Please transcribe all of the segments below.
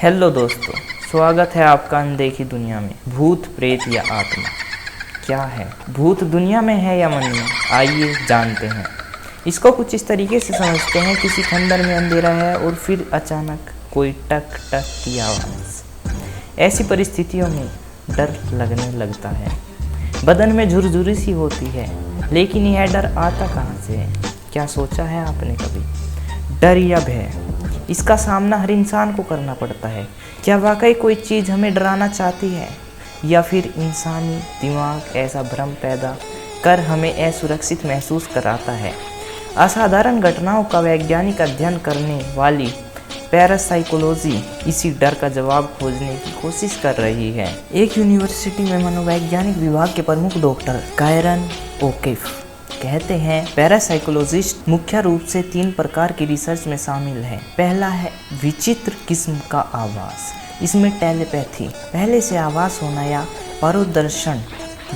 Hello दोस्तों, स्वागत है आपका अनदेखी दुनिया में। भूत प्रेत या आत्मा क्या है? भूत दुनिया में है या मन में? आइए जानते हैं। इसको कुछ इस तरीके से समझते हैं, किसी खंडर में अंधेरा है और फिर अचानक कोई टक टक की आवाज़। ऐसी परिस्थितियों में डर लगने लगता है, बदन में झुरझुरी सी होती है, लेकिन यह डर आता कहाँ से है? क्या सोचा है आपने कभी? डर या भय, इसका सामना हर इंसान को करना पड़ता है। क्या वाकई कोई चीज़ हमें डराना चाहती है, या फिर इंसानी दिमाग ऐसा भ्रम पैदा कर हमें असुरक्षित महसूस कराता है? असाधारण घटनाओं का वैज्ञानिक अध्ययन करने वाली पैरासाइकोलॉजी इसी डर का जवाब खोजने की कोशिश कर रही है। एक यूनिवर्सिटी में मनोवैज्ञानिक विभाग के प्रमुख डॉक्टर कायरन ओकिफ कहते हैं, पैरासाइकोलॉजिस्ट मुख्य रूप से 3 प्रकार की रिसर्च में शामिल है। पहला है विचित्र किस्म का आभास। इसमें टेलीपैथी, पहले से आभास होना या परोदर्शन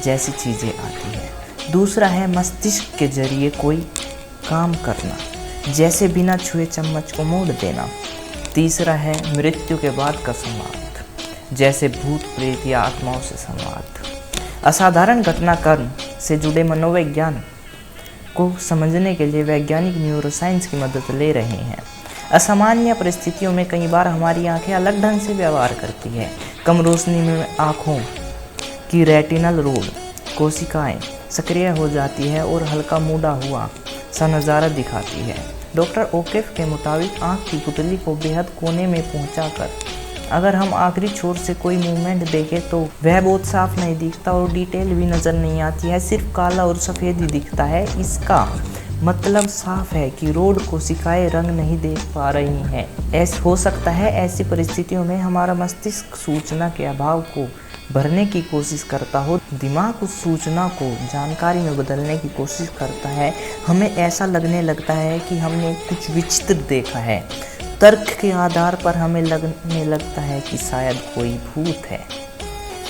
जैसी चीज़ें आती है। दूसरा है मस्तिष्क के जरिए कोई काम करना, जैसे बिना छुए चम्मच को मोड़ देना। तीसरा है मृत्यु के बाद का संवाद, जैसे भूत प्रेत या आत्माओं से संवाद। असाधारण घटनाक्रम से जुड़े मनोविज्ञान को समझने के लिए वैज्ञानिक न्यूरोसाइंस की मदद ले रहे हैं। असामान्य परिस्थितियों में कई बार हमारी आंखें अलग ढंग से व्यवहार करती हैं। कम रोशनी में आँखों की रेटिनल रोड कोशिकाएं सक्रिय हो जाती है और हल्का मुड़ा हुआ सा नज़ारा दिखाती है। डॉक्टर ओकेफ के मुताबिक आँख की पुतली को बेहद कोने में पहुंचाकर अगर हम आखिरी छोर से कोई मूवमेंट देखें तो वह बहुत साफ नहीं दिखता और डिटेल भी नज़र नहीं आती है, सिर्फ काला और सफ़ेद ही दिखता है। इसका मतलब साफ है कि रोड कोशिकाएं रंग नहीं देख पा रही हैं। ऐसा हो सकता है ऐसी परिस्थितियों में हमारा मस्तिष्क सूचना के अभाव को भरने की कोशिश करता हो। दिमाग उस सूचना को जानकारी में बदलने की कोशिश करता है। हमें ऐसा लगने लगता है कि हमने कुछ विचित्र देखा है। तर्क के आधार पर हमें लगने लगता है कि शायद कोई भूत है।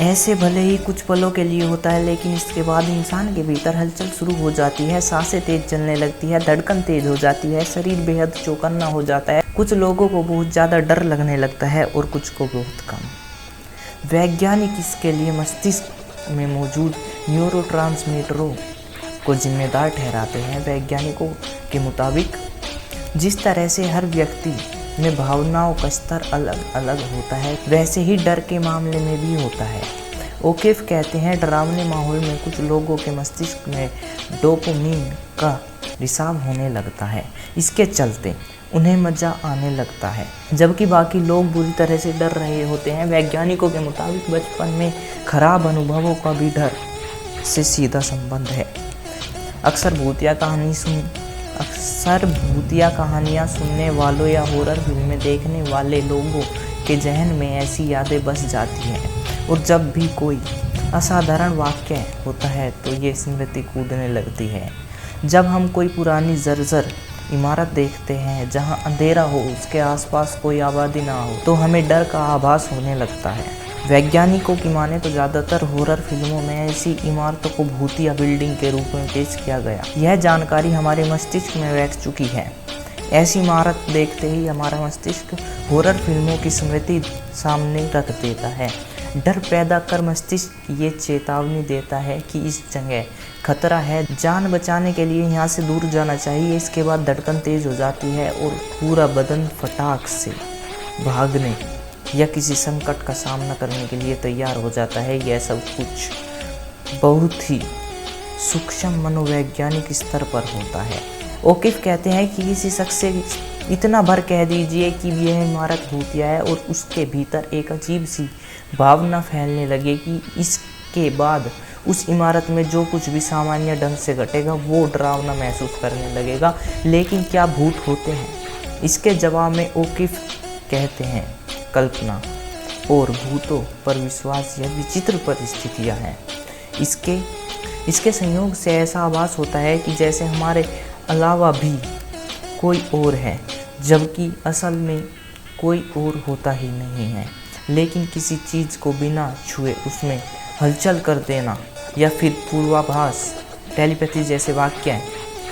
ऐसे भले ही कुछ पलों के लिए होता है, लेकिन इसके बाद इंसान के भीतर हलचल शुरू हो जाती है। सांसें तेज चलने लगती है, धड़कन तेज हो जाती है, शरीर बेहद चौकन्ना हो जाता है। कुछ लोगों को बहुत ज़्यादा डर लगने लगता है और कुछ को बहुत कम। वैज्ञानिक इसके लिए मस्तिष्क में मौजूद न्यूरोट्रांसमीटरों को जिम्मेदार ठहराते हैं। वैज्ञानिकों के मुताबिक जिस तरह से हर व्यक्ति में भावनाओं का स्तर अलग अलग होता है, वैसे ही डर के मामले में भी होता है। ओकेफ कहते हैं, डरावने माहौल में कुछ लोगों के मस्तिष्क में डोपामिन का रिसाव होने लगता है। इसके चलते उन्हें मज़ा आने लगता है, जबकि बाकी लोग बुरी तरह से डर रहे होते हैं। वैज्ञानिकों के मुताबिक बचपन में खराब अनुभवों का भी डर से सीधा संबंध है। अक्सर भूतिया कहानियाँ सुनने वालों या हॉरर फिल्में देखने वाले लोगों के जहन में ऐसी यादें बस जाती हैं, और जब भी कोई असाधारण वाक़या होता है तो ये स्मृति कूदने लगती है। जब हम कोई पुरानी जर्जर इमारत देखते हैं जहां अंधेरा हो, उसके आसपास कोई आबादी ना हो, तो हमें डर का आभास होने लगता है। वैज्ञानिकों की माने तो ज़्यादातर हॉरर फिल्मों में ऐसी इमारतों को भूतिया बिल्डिंग के रूप में पेश किया गया। यह जानकारी हमारे मस्तिष्क में बैठ चुकी है। ऐसी इमारत देखते ही हमारा मस्तिष्क हॉरर फिल्मों की स्मृति सामने रख देता है। डर पैदा कर मस्तिष्क ये चेतावनी देता है कि इस जगह खतरा है, जान बचाने के लिए यहाँ से दूर जाना चाहिए। इसके बाद धड़कन तेज हो जाती है और पूरा बदन फटाक से भागने या किसी संकट का सामना करने के लिए तैयार हो जाता है। यह सब कुछ बहुत ही सूक्ष्म मनोवैज्ञानिक स्तर पर होता है। ओकिफ कहते हैं कि किसी शख्स से इतना भर कह दीजिए कि यह इमारत भूतिया है और उसके भीतर एक अजीब सी भावना फैलने लगे कि इसके बाद उस इमारत में जो कुछ भी सामान्य ढंग से घटेगा वो डरावना महसूस करने लगेगा। लेकिन क्या भूत होते हैं? इसके जवाब में ओकिफ कहते हैं, कल्पना और भूतों पर विश्वास यह विचित्र परिस्थितियां हैं। इसके संयोग से ऐसा आभास होता है कि जैसे हमारे अलावा भी कोई और है, जबकि असल में कोई और होता ही नहीं है। लेकिन किसी चीज़ को बिना छुए उसमें हलचल कर देना या फिर पूर्वाभास, टेलीपैथी जैसे वाक्य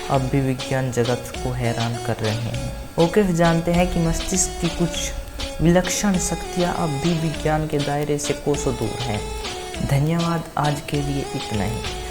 अब भी विज्ञान जगत को हैरान कर रहे हैं। ओकेफ जानते हैं कि मस्तिष्क की कुछ विलक्षण शक्तियाँ अब भी विज्ञान के दायरे से कोसों दूर हैं। धन्यवाद, आज के लिए इतना ही।